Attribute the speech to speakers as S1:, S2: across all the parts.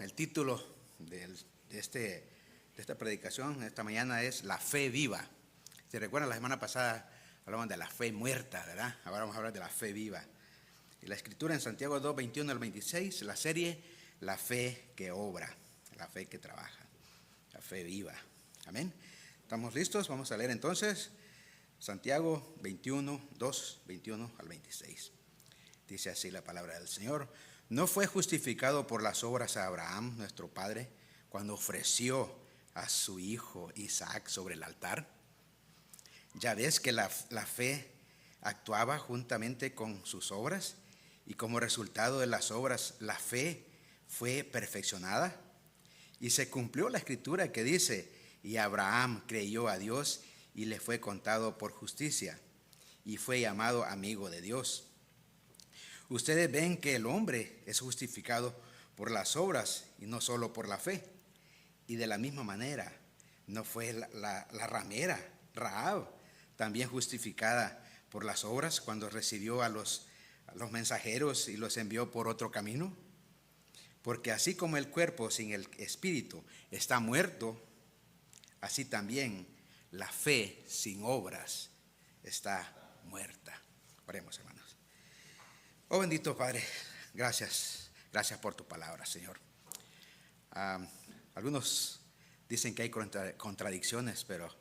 S1: el título de esta predicación esta mañana es La Fe Viva. Si recuerdan, la semana pasada hablamos de la fe muerta, ¿verdad? Ahora vamos a hablar de la fe viva. Y la escritura en Santiago 2, 21 al 26, la serie La Fe que Obra, la fe que trabaja, la fe viva. Amén. ¿Estamos listos? Vamos a leer entonces Santiago 21, 2, 21 al 26. Dice así la palabra del Señor. ¿No fue justificado por las obras a Abraham, nuestro padre, cuando ofreció a su hijo Isaac sobre el altar? Ya ves que la fe actuaba juntamente con sus obras, y como resultado de las obras, la fe fue perfeccionada. Y se cumplió la escritura que dice: y Abraham creyó a Dios y le fue contado por justicia, y fue llamado amigo de Dios. Ustedes ven que el hombre es justificado por las obras y no solo por la fe. Y de la misma manera, no fue la ramera, Rahab, también justificada por las obras cuando recibió a los mensajeros y los envió por otro camino. Porque así como el cuerpo sin el espíritu está muerto, así también la fe sin obras está muerta. Oremos, hermanos. Oh bendito Padre, gracias por tu palabra, Señor. Algunos dicen que hay contradicciones, pero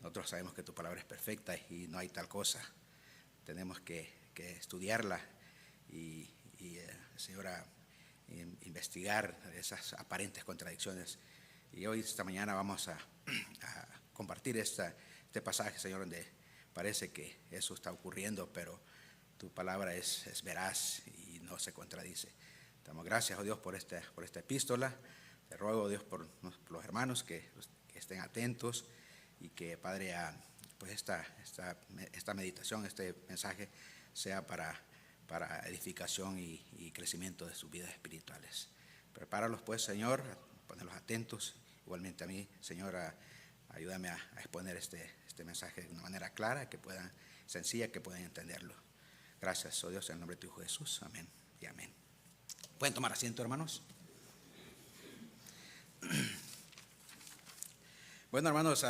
S1: nosotros sabemos que tu palabra es perfecta y no hay tal cosa. Tenemos que estudiarla y Señora, investigar esas aparentes contradicciones. Y hoy, esta mañana, vamos a compartir este pasaje, Señor, donde parece que eso está ocurriendo, pero tu palabra es veraz y no se contradice. Damos gracias, oh Dios, por esta epístola. Te ruego, Dios, por los hermanos que estén atentos y que, Padre, pues esta meditación, este mensaje sea para edificación y crecimiento de sus vidas espirituales. Prepáralos, pues, Señor, ponerlos atentos. Igualmente a mí, Señor, ayúdame a exponer este mensaje de una manera clara, sencilla, que puedan entenderlo. Gracias, oh Dios, en el nombre de tu Hijo Jesús. Amén y amén. ¿Pueden tomar asiento, hermanos? Bueno, hermanos,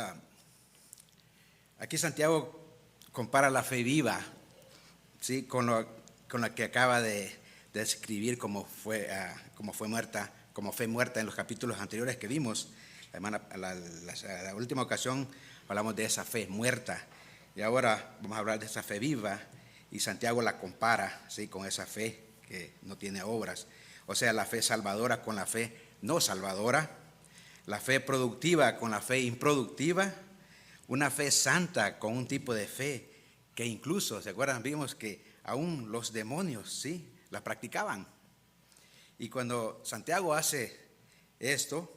S1: aquí Santiago compara la fe viva, ¿sí?, con la que acaba de describir como fe muerta en los capítulos anteriores que vimos. La última ocasión hablamos de esa fe muerta, y ahora vamos a hablar de esa fe viva, y Santiago la compara, ¿sí?, con esa fe que no tiene obras, o sea, la fe salvadora con la fe no salvadora, la fe productiva con la fe improductiva, una fe santa con un tipo de fe que incluso, ¿se acuerdan? Vimos que aún los demonios, ¿sí?, la practicaban. Y cuando Santiago hace esto,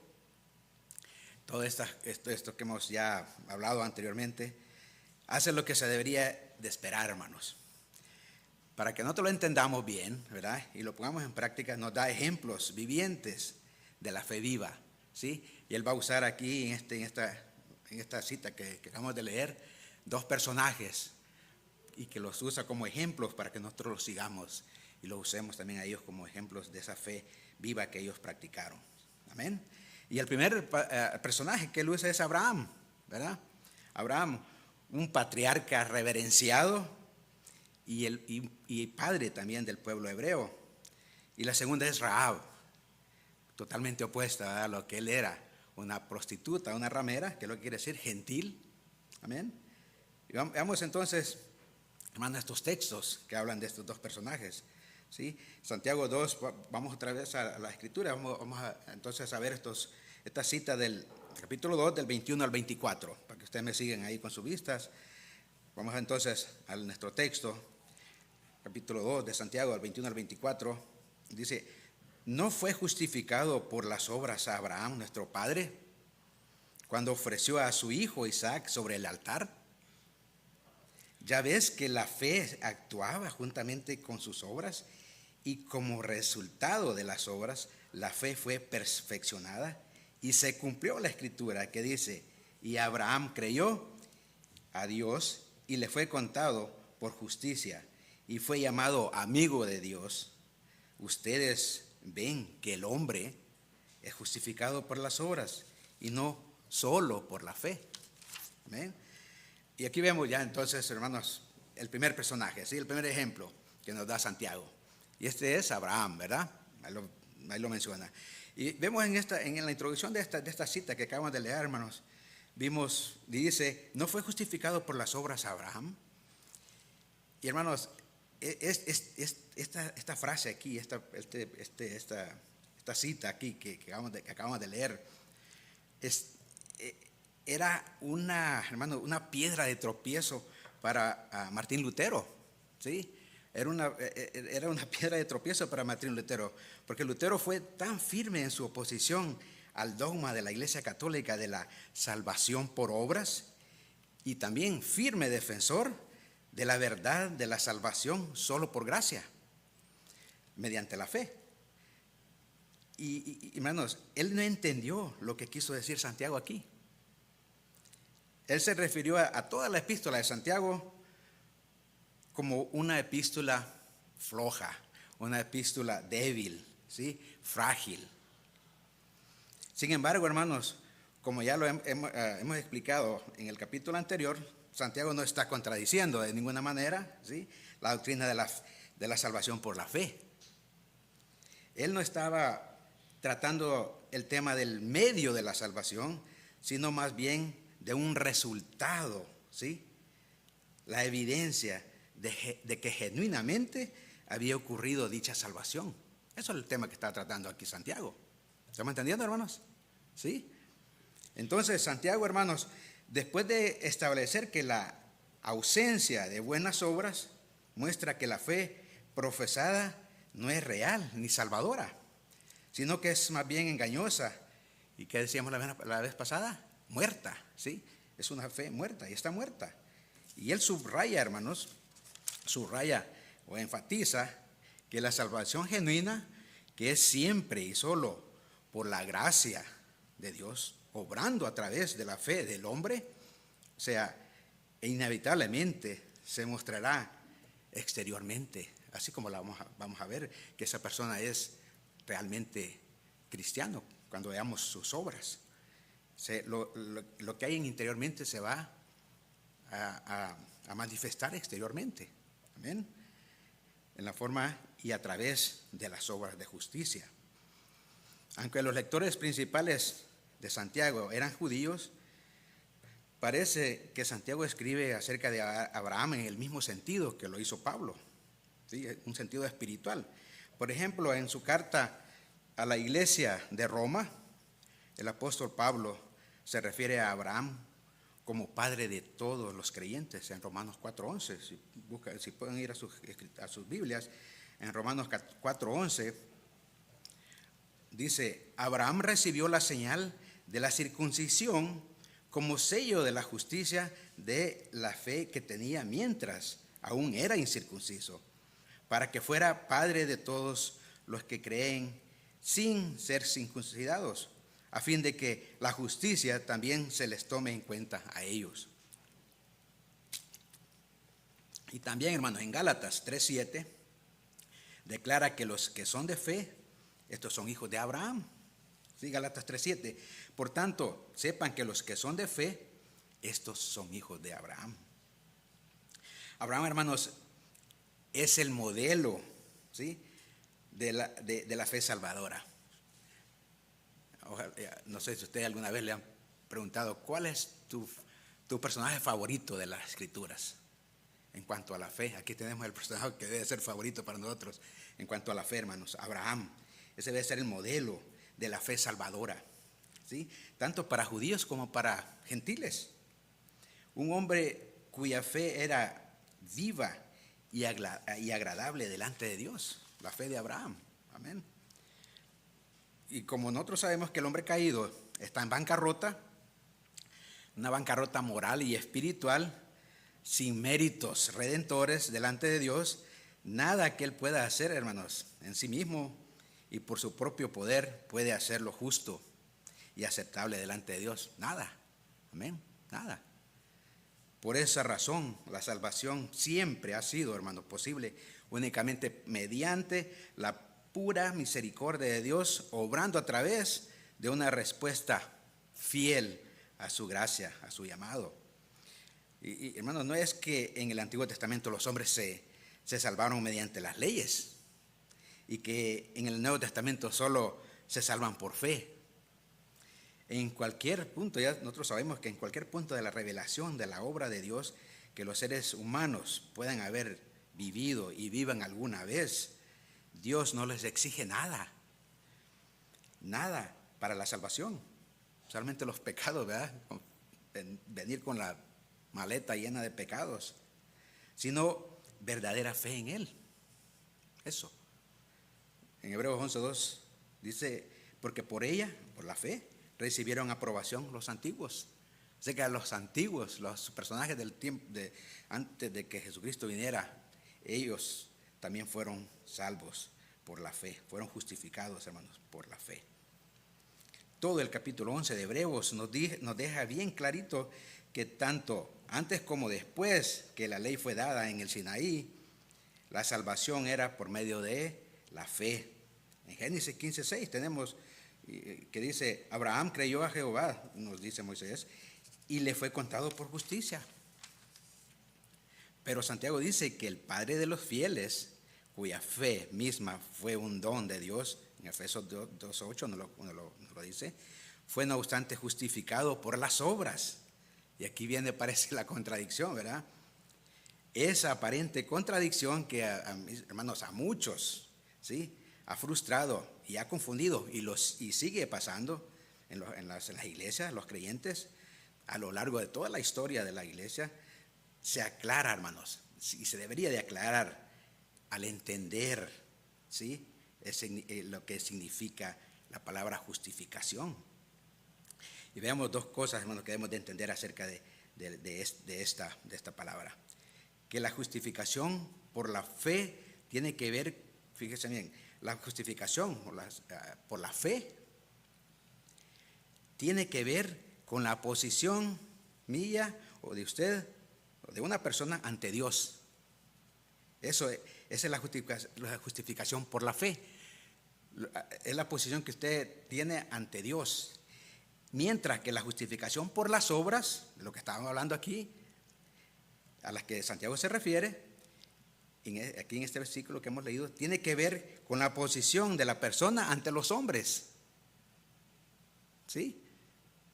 S1: todo esto que hemos ya hablado anteriormente, hace lo que se debería de esperar, hermanos. Para que nosotros lo entendamos bien, ¿verdad?, y lo pongamos en práctica, nos da ejemplos vivientes de la fe viva, ¿sí? Y él va a usar aquí en esta cita que acabamos de leer, dos personajes, y que los usa como ejemplos para que nosotros los sigamos y los usemos también a ellos como ejemplos de esa fe viva que ellos practicaron. Amén. Y el primer personaje que él usa es Abraham, ¿verdad? Abraham, un patriarca reverenciado y padre también del pueblo hebreo. Y la segunda es Rahab, totalmente opuesta, ¿verdad?, a lo que él era, una prostituta, una ramera, que es lo que quiere decir gentil. Amén. Y veamos entonces, hermanos, estos textos que hablan de estos dos personajes, ¿sí? Santiago 2, vamos otra vez a la escritura, vamos entonces a ver esta cita del capítulo 2, del 21 al 24, para que ustedes me sigan ahí con sus vistas. Vamos entonces a nuestro texto, capítulo 2 de Santiago, del 21 al 24, dice: ¿no fue justificado por las obras a Abraham, nuestro padre, cuando ofreció a su hijo Isaac sobre el altar? Ya ves que la fe actuaba juntamente con sus obras, y como resultado de las obras, la fe fue perfeccionada, y se cumplió la escritura que dice: y Abraham creyó a Dios y le fue contado por justicia, y fue llamado amigo de Dios. Ustedes ven que el hombre es justificado por las obras y no solo por la fe. ¿Amén? Y aquí vemos ya entonces, hermanos, el primer personaje, ¿sí? El primer ejemplo que nos da Santiago. Y este es Abraham, ¿verdad? Ahí lo menciona. Y vemos en la introducción de esta cita que acabamos de leer, hermanos, vimos, dice, ¿no fue justificado por las obras Abraham? Y hermanos, esta frase aquí, esta cita aquí que acabamos de leer, era una piedra de tropiezo para Martín Lutero, ¿sí? Era una piedra de tropiezo para Martín Lutero, porque Lutero fue tan firme en su oposición al dogma de la Iglesia Católica de la salvación por obras, y también firme defensor de la verdad de la salvación solo por gracia, mediante la fe. Y hermanos, él no entendió lo que quiso decir Santiago aquí. Él se refirió a toda la epístola de Santiago como una epístola floja, una epístola débil, ¿sí? Frágil. Sin embargo, hermanos, como ya lo hemos explicado en el capítulo anterior, Santiago no está contradiciendo de ninguna manera, ¿sí?, la doctrina de la salvación por la fe. Él no estaba tratando el tema del medio de la salvación, sino más bien de un resultado, ¿sí?, la evidencia de que genuinamente había ocurrido dicha salvación. Eso es el tema que está tratando aquí Santiago. ¿Estamos entendiendo, hermanos? ¿Sí? Entonces, Santiago, hermanos, después de establecer que la ausencia de buenas obras muestra que la fe profesada no es real ni salvadora, sino que es más bien engañosa. ¿Y qué decíamos la vez pasada? Muerta, ¿sí? Es una fe muerta y está muerta. Y él subraya, hermanos, o enfatiza que la salvación genuina, que es siempre y solo por la gracia de Dios, obrando a través de la fe del hombre, o sea, inevitablemente se mostrará exteriormente, así como vamos a ver que esa persona es realmente cristiano cuando veamos sus obras. Lo que hay interiormente se va a manifestar exteriormente. Amén. En la forma y a través de las obras de justicia. Aunque los lectores principales de Santiago eran judíos, parece que Santiago escribe acerca de Abraham en el mismo sentido que lo hizo Pablo, ¿sí?, un sentido espiritual. Por ejemplo, en su carta a la iglesia de Roma, el apóstol Pablo se refiere a Abraham como padre de todos los creyentes, en Romanos 4:11. Si pueden ir a sus Biblias, en Romanos 4:11 dice: Abraham recibió la señal de la circuncisión como sello de la justicia de la fe que tenía mientras aún era incircunciso, para que fuera padre de todos los que creen sin ser circuncidados, a fin de que la justicia también se les tome en cuenta a ellos. Y también, hermanos, en Gálatas 3:7 declara que los que son de fe, estos son hijos de Abraham. Sí, Gálatas 3:7. Por tanto, sepan que los que son de fe, estos son hijos de Abraham. Abraham, hermanos, es el modelo, ¿sí?, de la fe salvadora. No sé si ustedes alguna vez le han preguntado cuál es tu personaje favorito de las Escrituras en cuanto a la fe. Aquí tenemos el personaje que debe ser favorito para nosotros en cuanto a la fe, hermanos: Abraham. Ese debe ser el modelo de la fe salvadora, ¿sí?, tanto para judíos como para gentiles. Un hombre cuya fe era viva y agradable delante de Dios, la fe de Abraham. Amén. Y como nosotros sabemos que el hombre caído está en bancarrota, una bancarrota moral y espiritual, sin méritos redentores delante de Dios, nada que él pueda hacer, hermanos, en sí mismo y por su propio poder puede hacerlo justo y aceptable delante de Dios. Nada. Amén. Nada. Por esa razón, la salvación siempre ha sido, hermanos, posible únicamente mediante la pura misericordia de Dios, obrando a través de una respuesta fiel a su gracia, a su llamado. Y hermanos, no es que en el Antiguo Testamento los hombres se salvaron mediante las leyes y que en el Nuevo Testamento solo se salvan por fe. En cualquier punto, ya nosotros sabemos que en cualquier punto de la revelación de la obra de Dios que los seres humanos puedan haber vivido y vivan alguna vez, Dios no les exige nada para la salvación, solamente los pecados, ¿verdad? Venir con la maleta llena de pecados, sino verdadera fe en Él. Eso. En Hebreos 11:2 dice, porque por ella, por la fe, recibieron aprobación los antiguos. O sea que a los antiguos, los personajes del tiempo, antes de que Jesucristo viniera, ellos también fueron salvos por la fe, fueron justificados, hermanos, por la fe. Todo el capítulo 11 de Hebreos nos deja bien clarito que tanto antes como después que la ley fue dada en el Sinaí, la salvación era por medio de la fe. En Génesis 15:6 tenemos que dice, Abraham creyó a Jehová, nos dice Moisés, y le fue contado por justicia. Pero Santiago dice que el Padre de los fieles, cuya fe misma fue un don de Dios, en Efesios 2:8 nos lo dice, fue no obstante justificado por las obras. Y aquí viene, parece la contradicción, ¿verdad? Esa aparente contradicción que, hermanos, a muchos, ¿sí?, ha frustrado y ha confundido y sigue pasando en las iglesias, los creyentes, a lo largo de toda la historia de la iglesia, se aclara, hermanos, y se debería de aclarar al entender, ¿sí?, lo que significa la palabra justificación. Y veamos dos cosas, hermanos, que debemos de entender acerca de esta palabra. Que la justificación por la fe tiene que ver, fíjese bien, la justificación por la fe tiene que ver con la posición mía o de usted, o de una persona ante Dios. Esa es la justificación por la fe. Es la posición que usted tiene ante Dios. Mientras que la justificación por las obras, de lo que estábamos hablando aquí, a las que Santiago se refiere, aquí en este versículo que hemos leído, tiene que ver con la posición de la persona ante los hombres. ¿Sí?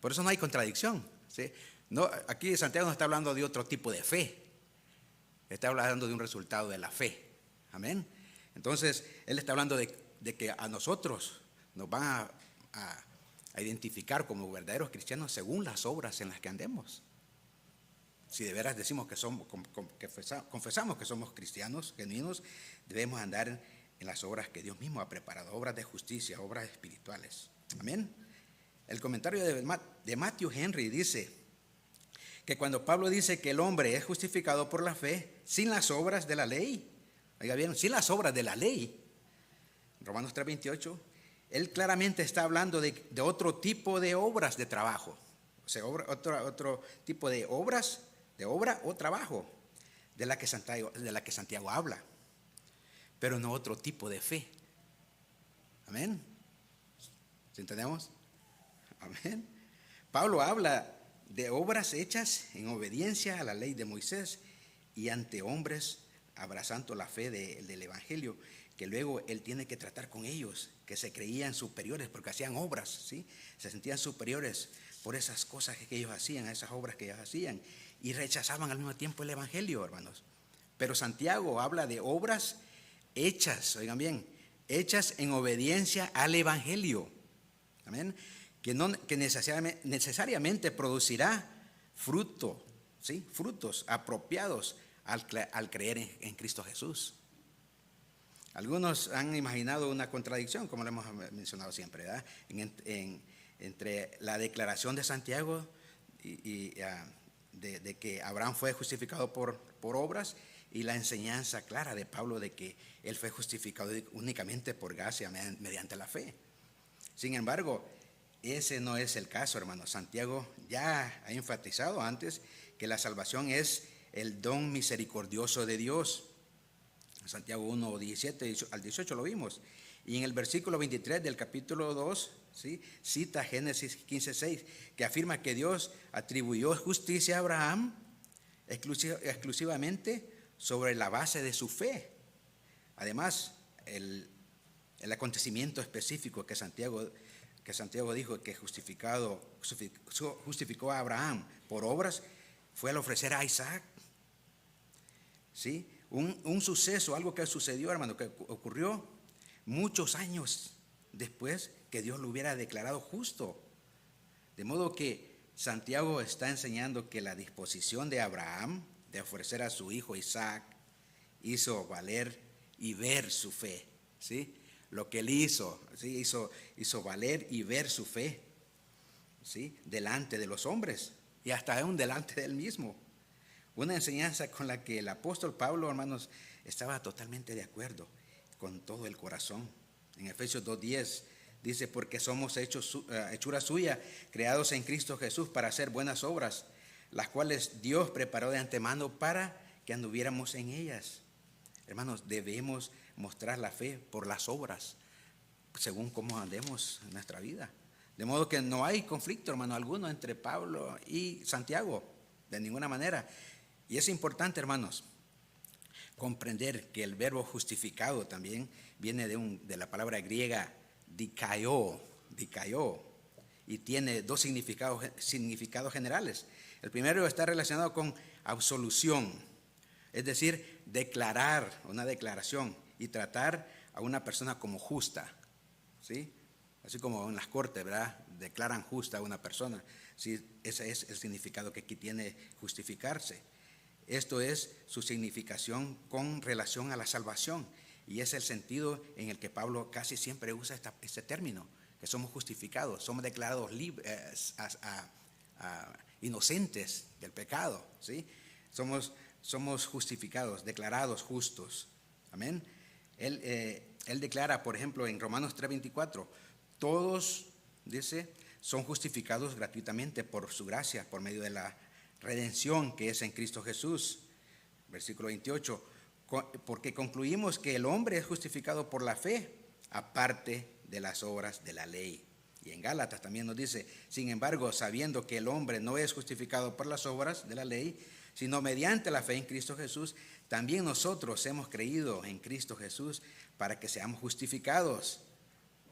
S1: Por eso no hay contradicción. ¿Sí? No, aquí Santiago no está hablando de otro tipo de fe, está hablando de un resultado de la fe. Amén. Entonces, él está hablando de que a nosotros nos van a identificar como verdaderos cristianos según las obras en las que andemos. Si de veras decimos que confesamos que somos cristianos genuinos, debemos andar en las obras que Dios mismo ha preparado, obras de justicia, obras espirituales. Amén. El comentario de Matthew Henry dice que cuando Pablo dice que el hombre es justificado por la fe sin las obras de la ley, oiga bien, sin las obras de la ley, Romanos 3:28, él claramente está hablando de otro tipo de obras de trabajo, o sea, otro tipo de obras, de obra o trabajo, de la que Santiago habla, pero no otro tipo de fe. Amén. ¿Sí entendemos? Amén. Pablo habla de obras hechas en obediencia a la ley de Moisés y ante hombres abrazando la fe del Evangelio, que luego él tiene que tratar con ellos, que se creían superiores porque hacían obras, ¿sí? Se sentían superiores por esas cosas que ellos hacían, esas obras que ellos hacían, y rechazaban al mismo tiempo el Evangelio, hermanos. Pero Santiago habla de obras hechas, oigan bien, hechas en obediencia al Evangelio. Amén. Que necesariamente producirá fruto, ¿sí?, frutos apropiados al creer en Cristo Jesús. Algunos han imaginado una contradicción, como lo hemos mencionado siempre, ¿verdad?, entre la declaración de Santiago de que Abraham fue justificado por obras y la enseñanza clara de Pablo de que él fue justificado únicamente por gracia mediante la fe. Sin embargo, ese no es el caso, hermanos. Santiago ya ha enfatizado antes que la salvación es el don misericordioso de Dios. Santiago 1:17 al 18 lo vimos. Y en el versículo 23 del capítulo 2, ¿sí?, cita Génesis 15:6, que afirma que Dios atribuyó justicia a Abraham exclusivamente sobre la base de su fe. Además, el acontecimiento específico que Santiago dijo que justificó a Abraham por obras fue al ofrecer a Isaac. ¿Sí? Un suceso, algo que sucedió, hermano, que ocurrió muchos años después que Dios lo hubiera declarado justo. De modo que Santiago está enseñando que la disposición de Abraham de ofrecer a su hijo Isaac hizo valer y ver su fe. ¿Sí? Lo que él hizo, ¿sí?, hizo valer y ver su fe, ¿sí?, delante de los hombres y hasta aún delante de él mismo. Una enseñanza con la que el apóstol Pablo, hermanos, estaba totalmente de acuerdo, con todo el corazón. En Efesios 2:10 dice: porque somos hechura suya, creados en Cristo Jesús para hacer buenas obras, las cuales Dios preparó de antemano para que anduviéramos en ellas. Hermanos, debemos mostrar la fe por las obras, según cómo andemos en nuestra vida. De modo que no hay conflicto, hermano, alguno entre Pablo y Santiago, de ninguna manera. Y es importante, hermanos, comprender que el verbo justificado también viene de la palabra griega dikaio, y tiene dos significados generales. El primero está relacionado con absolución, es decir, declarar, una declaración, y tratar a una persona como justa, ¿sí? Así como en las cortes, ¿verdad?, declaran justa a una persona. Sí, ese es el significado que aquí tiene justificarse. Esto es su significación con relación a la salvación, y es el sentido en el que Pablo casi siempre usa este término, que somos justificados, somos declarados inocentes del pecado, ¿sí? Somos justificados, declarados justos. Amén. Él declara, por ejemplo, en Romanos 3:24, todos, dice, son justificados gratuitamente por su gracia, por medio de la redención que es en Cristo Jesús. Versículo 28, porque concluimos que el hombre es justificado por la fe, aparte de las obras de la ley. Y en Gálatas también nos dice: sin embargo, sabiendo que el hombre no es justificado por las obras de la ley, sino mediante la fe en Cristo Jesús, también nosotros hemos creído en Cristo Jesús para que seamos justificados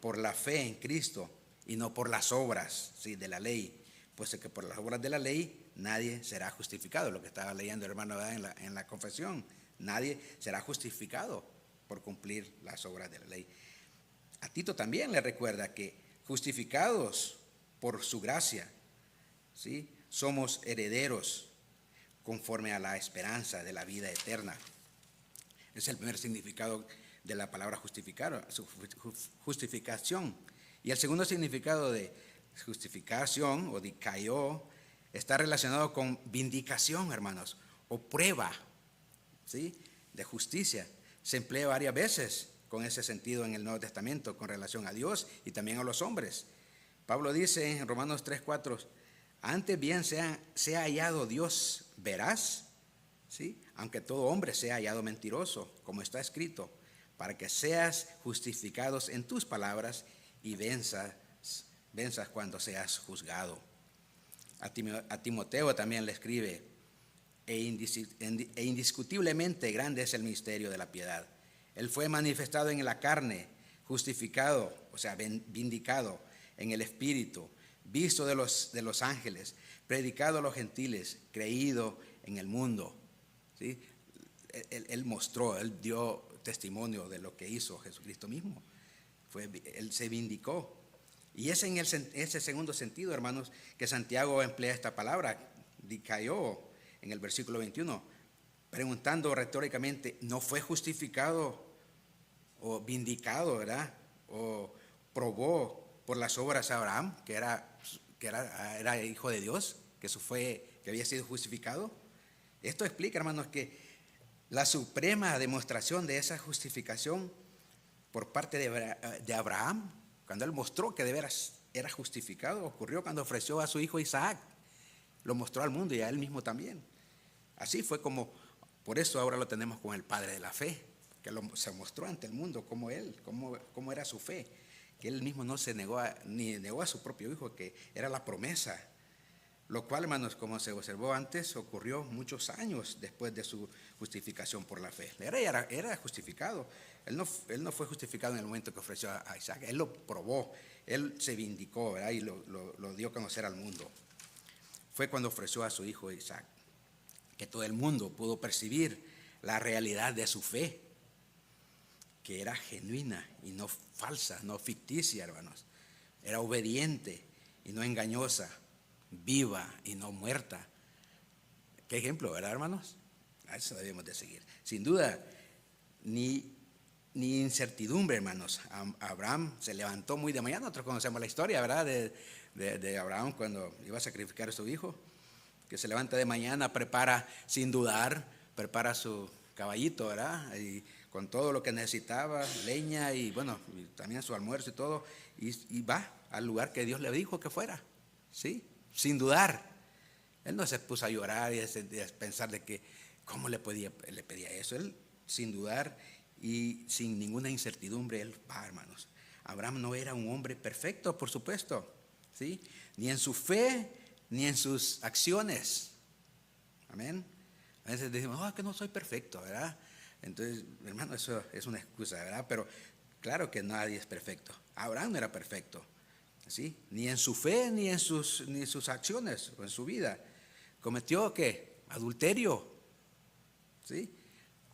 S1: por la fe en Cristo y no por las obras, ¿sí?, de la ley, pues que por las obras de la ley nadie será justificado. Lo que estaba leyendo el hermano en la confesión, nadie será justificado por cumplir las obras de la ley. A Tito también le recuerda que justificados por su gracia, ¿sí?, somos herederos conforme a la esperanza de la vida eterna. Es el primer significado de la palabra justificar, justificación. Y el segundo significado de justificación o dikaio está relacionado con vindicación, hermanos, o prueba, ¿sí?, de justicia. Se emplea varias veces con ese sentido en el Nuevo Testamento con relación a Dios y también a los hombres. Pablo dice en Romanos 3:4, antes bien sea hallado Dios veraz, ¿sí?, aunque todo hombre sea hallado mentiroso, como está escrito, para que seas justificados en tus palabras y venzas cuando seas juzgado. A Timoteo también le escribe: e indiscutiblemente grande es el misterio de la piedad. Él fue manifestado en la carne, justificado, o sea, vindicado en el Espíritu, visto de los ángeles, predicado a los gentiles, creído en el mundo. ¿Sí? Él mostró, él dio testimonio de lo que hizo Jesucristo mismo. Él se vindicó. Y es en ese segundo sentido, hermanos, que Santiago emplea esta palabra, dikaio, en el versículo 21, preguntando retóricamente: ¿no fue justificado o vindicado, verdad, o probó por las obras a Abraham, que era hijo de Dios, que había sido justificado? Esto explica, hermanos, que la suprema demostración de esa justificación por parte de Abraham, cuando él mostró que de veras era justificado, ocurrió cuando ofreció a su hijo Isaac. Lo mostró al mundo y a él mismo también. Así fue como, por eso ahora lo tenemos con el padre de la fe, se mostró ante el mundo cómo era su fe, que él mismo no se negó ni negó a su propio hijo, que era la promesa, lo cual, hermanos, como se observó antes, ocurrió muchos años después de su justificación por la fe. Era justificado. Él no fue justificado en el momento que ofreció a Isaac. Él lo probó, él se vindicó, ¿verdad? Y lo dio a conocer al mundo. Fue cuando ofreció a su hijo Isaac que todo el mundo pudo percibir la realidad de su fe, que era genuina y no falsa, no ficticia, hermanos. Era obediente y no engañosa, viva y no muerta. ¿Qué ejemplo, verdad, hermanos? A eso debemos de seguir. Sin duda, ni incertidumbre, hermanos. Abraham se levantó muy de mañana. Nosotros conocemos la historia, ¿verdad? De Abraham cuando iba a sacrificar a su hijo, que se levanta de mañana, prepara sin dudar, prepara su caballito, ¿verdad? Y con todo lo que necesitaba, leña y bueno, y también su almuerzo y todo, y va al lugar que Dios le dijo que fuera, ¿sí? Sin dudar. Él no se puso a llorar y a pensar de que cómo le pedía eso. Él, sin dudar y sin ninguna incertidumbre, él va, hermanos. Abraham no era un hombre perfecto, por supuesto, ¿sí? Ni en su fe, ni en sus acciones. Amén. A veces decimos, que no soy perfecto, ¿verdad? Entonces, hermano, eso es una excusa, ¿verdad? Pero claro que nadie es perfecto. Abraham no era perfecto, ¿sí? Ni en su fe, ni en sus acciones, o en su vida. Cometió, ¿qué? Adulterio, ¿sí?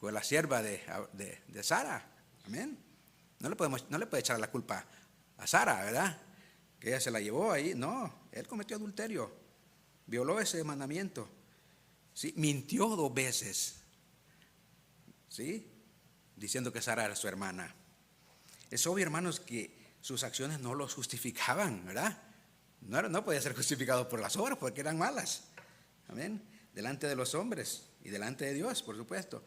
S1: Con la sierva de Sara. Amén. No le puede echar la culpa a Sara, ¿verdad? Que ella se la llevó ahí. No, él cometió adulterio. Violó ese mandamiento. ¿Sí? Mintió 2 veces. ¿Sí? Diciendo que Sara era su hermana. Es obvio, hermanos, que sus acciones no los justificaban, ¿verdad? No podía ser justificado por las obras porque eran malas. Amén. Delante de los hombres y delante de Dios, por supuesto.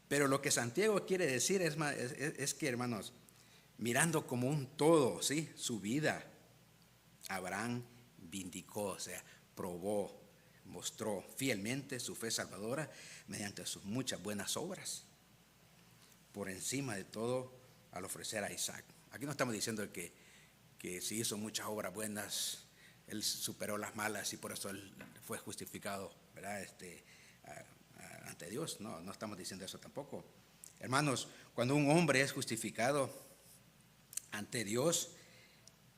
S1: Pero lo que Santiago quiere decir es que, hermanos, mirando como un todo, ¿sí? Su vida, Abraham vindicó, o sea, probó, mostró fielmente su fe salvadora mediante sus muchas buenas obras, por encima de todo al ofrecer a Isaac. Aquí no estamos diciendo que si hizo muchas obras buenas, él superó las malas y por eso él fue justificado, ¿verdad? Ante Dios. No estamos diciendo eso tampoco. Hermanos, cuando un hombre es justificado ante Dios,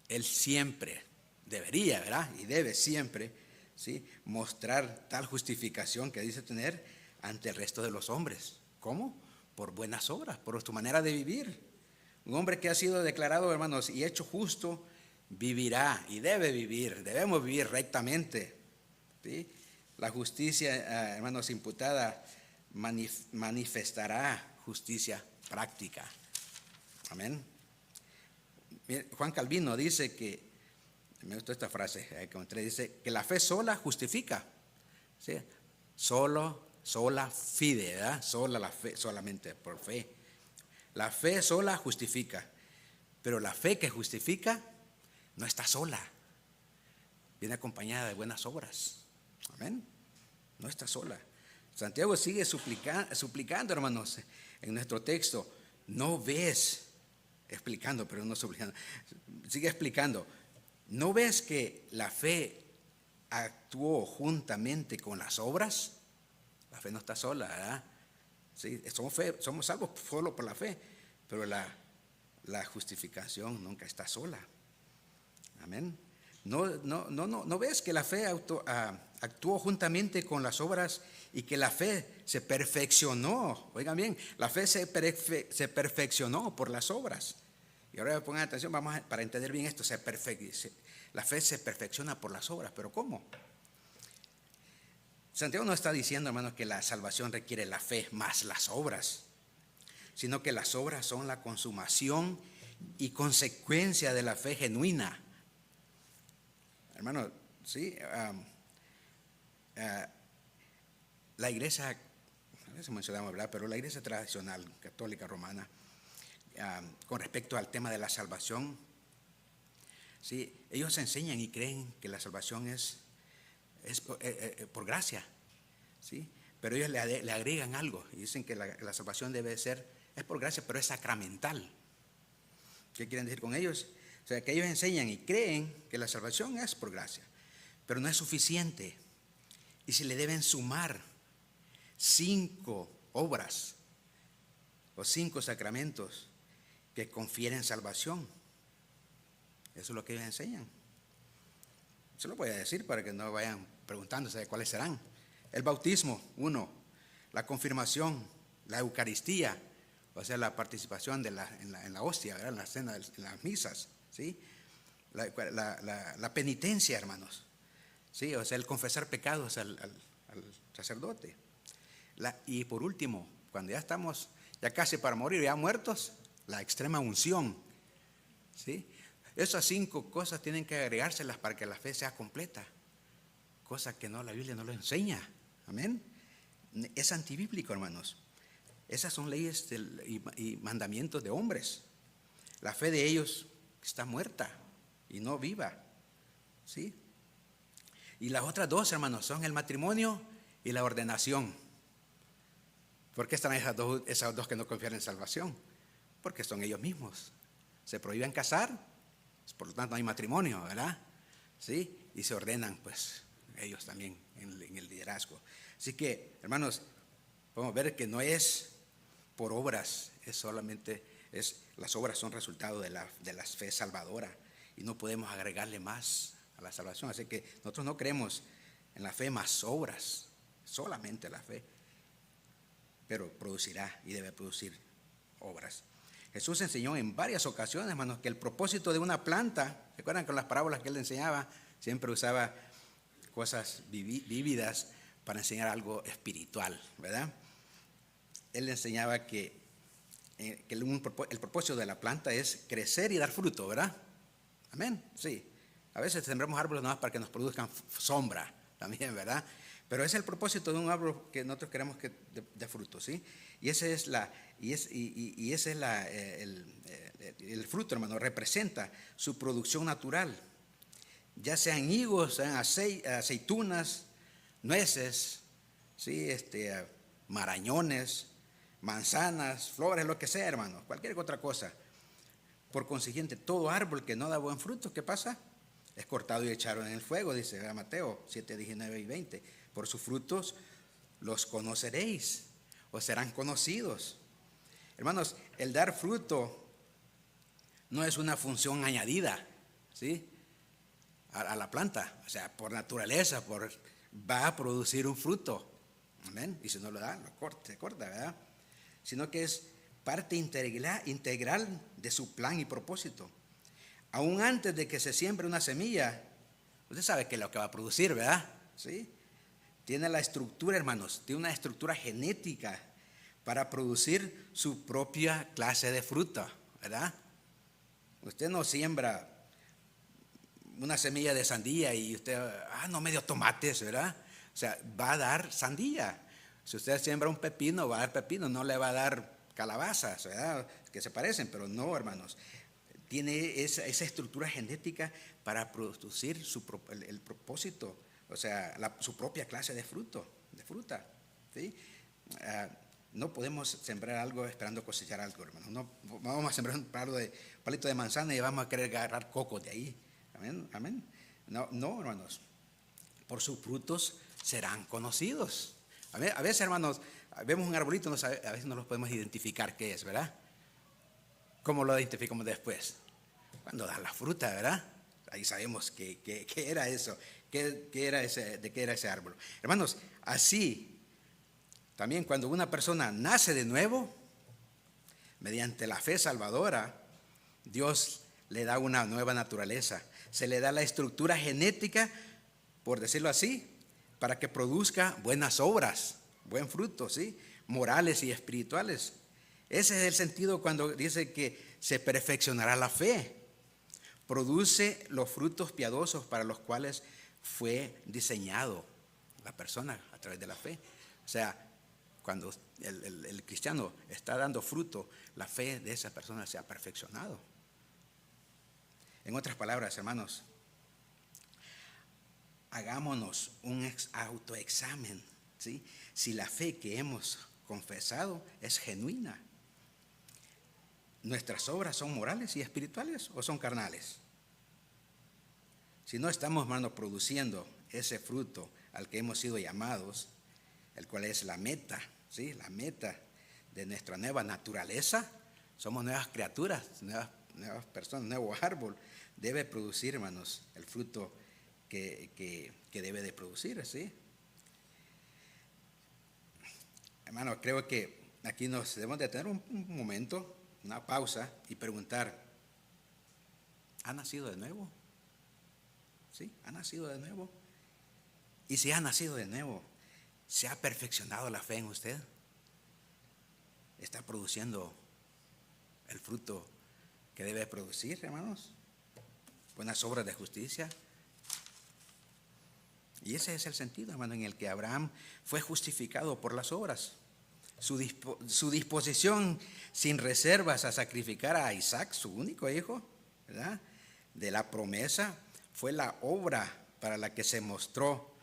S1: él siempre debería, ¿verdad? Y debe siempre, ¿sí?, mostrar tal justificación que dice tener ante el resto de los hombres. ¿Cómo? Por buenas obras, por su manera de vivir. Un hombre que ha sido declarado, hermanos, y hecho justo, vivirá y debe vivir, debemos vivir rectamente, ¿sí? La justicia, hermanos, imputada manifestará justicia práctica. Amén. Juan Calvino dice que, me gustó esta frase que encontré, dice que la fe sola justifica, ¿sí? Sola fide, ¿verdad? Sola la fe, solamente por fe. La fe sola justifica, pero la fe que justifica no está sola, viene acompañada de buenas obras. Amén. No está sola. Santiago sigue suplicando, hermanos, en nuestro texto. No ves, explicando, pero no suplicando, sigue explicando. ¿No ves que la fe actuó juntamente con las obras? La fe no está sola, ¿verdad? Sí, somos salvos solo por la fe, pero la justificación nunca está sola. Amén. No ves que la fe actuó juntamente con las obras y que la fe se perfeccionó. Oigan bien, la fe se perfeccionó por las obras. Y ahora pongan atención, para entender bien esto, la fe se perfecciona por las obras, pero ¿cómo? Santiago no está diciendo, hermanos, que la salvación requiere la fe más las obras, sino que las obras son la consumación y consecuencia de la fe genuina. Hermano, sí, la iglesia, a veces mencionamos, ¿verdad?, pero la iglesia tradicional, católica, romana, con respecto al tema de la salvación, sí, ellos enseñan y creen que la salvación es por gracia, ¿sí? Pero ellos le agregan algo y dicen que la salvación debe ser es por gracia, pero es sacramental. ¿Qué quieren decir con ellos? O sea, que ellos enseñan y creen que la salvación es por gracia, pero no es suficiente. Y se le deben sumar 5 obras o 5 sacramentos que confieren salvación. Eso es lo que ellos enseñan. Se lo voy a decir para que no vayan preguntándose de cuáles serán. El bautismo, 1. La confirmación, la Eucaristía, o sea, la participación en la hostia, ¿verdad? En la cena, en las misas, ¿sí? La penitencia, hermanos, ¿sí? O sea, el confesar pecados al sacerdote. Y por último, cuando ya estamos ya casi para morir, ya muertos, la extrema unción, ¿sí? Esas 5 cosas tienen que agregárselas para que la fe sea completa, cosa que no, la Biblia no lo enseña. Amén. Es antibíblico, hermanos. Esas son leyes y mandamientos de hombres. La fe de ellos está muerta y no viva, ¿sí? Y las otras 2, hermanos, son el matrimonio y la ordenación. ¿Por qué están esas dos que no confían en salvación? Porque son ellos mismos. Se prohíben casar, por lo tanto no hay matrimonio, ¿verdad? ¿Sí? Y se ordenan, pues, ellos también en el liderazgo. Así que, hermanos, podemos ver que no es por obras, las obras son resultado de la fe salvadora y no podemos agregarle más a la salvación. Así que nosotros no creemos en la fe más obras, solamente la fe, pero producirá y debe producir obras. Jesús enseñó en varias ocasiones, hermanos, que el propósito de una planta, ¿recuerdan que las parábolas que él enseñaba siempre usaba cosas vívidas para enseñar algo espiritual, ¿verdad? Él enseñaba que el propósito de la planta es crecer y dar fruto, ¿verdad? Amén, sí. A veces sembramos árboles nada más para que nos produzcan sombra también, ¿verdad? Pero ese es el propósito de un árbol que nosotros queremos que dé fruto, ¿sí? Y ese es el fruto, hermano, representa su producción natural, ya sean higos, sean aceitunas, nueces, ¿sí? Marañones, manzanas, flores, lo que sea, hermano, cualquier otra cosa. Por consiguiente, todo árbol que no da buen fruto, ¿qué pasa? Es cortado y echado en el fuego, dice Mateo 7, 19 y 20. Por sus frutos los conoceréis o serán conocidos. Hermanos, el dar fruto no es una función añadida, ¿sí? A la planta, o sea, por naturaleza, va a producir un fruto. Amén. Y si no lo da, se corta, ¿verdad? Sino que es parte integral de su plan y propósito. Aún antes de que se siembre una semilla, usted sabe que es lo que va a producir, ¿verdad? ¿Sí? Tiene la estructura, hermanos, tiene una estructura genética para producir su propia clase de fruta, ¿verdad? Usted no siembra una semilla de sandía y usted, no me dio tomates, ¿verdad? O sea, va a dar sandía. Si usted siembra un pepino, va a dar pepino, no le va a dar calabazas, ¿verdad? Que se parecen, pero no, hermanos. Tiene esa estructura genética para producir el propósito, o sea, su propia clase de fruta, ¿sí? No podemos sembrar algo esperando cosechar algo, hermano. No vamos a sembrar un palito de manzana y vamos a querer agarrar coco de ahí. Amén, amén. No, hermanos. Por sus frutos serán conocidos. A veces, hermanos, vemos un arbolito, a veces no los podemos identificar qué es, ¿verdad? ¿Cómo lo identificamos después? Cuando da la fruta, ¿verdad? Ahí sabemos qué era eso, de qué era ese árbol. Hermanos, así, también cuando una persona nace de nuevo, mediante la fe salvadora, Dios le da una nueva naturaleza. Se le da la estructura genética, por decirlo así, para que produzca buenas obras, buen fruto, ¿sí? Morales y espirituales. Ese es el sentido cuando dice que se perfeccionará la fe. Produce los frutos piadosos para los cuales fue diseñado la persona a través de la fe. O sea, cuando el cristiano está dando fruto, la fe de esa persona se ha perfeccionado. En otras palabras, hermanos, hagámonos un autoexamen, ¿sí? Si la fe que hemos confesado es genuina. ¿nuestras obras son morales y espirituales o son carnales? Si no estamos, hermanos, produciendo ese fruto al que hemos sido llamados, el cual es la meta, ¿sí? La meta de nuestra nueva naturaleza. Somos nuevas criaturas, nuevas personas, nuevo árbol. Debe producir, hermanos, el fruto que debe de producir, ¿sí? Hermano, creo que aquí nos debemos de tener un momento, una pausa y preguntar, ¿ha nacido de nuevo? ¿Sí? ¿Ha nacido de nuevo? Y si ha nacido de nuevo, ¿se ha perfeccionado la fe en usted? ¿Está produciendo el fruto que debe producir, hermanos? Buenas obras de justicia. Y ese es el sentido, hermano, en el que Abraham fue justificado por las obras. Su disposición sin reservas a sacrificar a Isaac, su único hijo, ¿verdad?, de la promesa, fue la obra por la que se mostró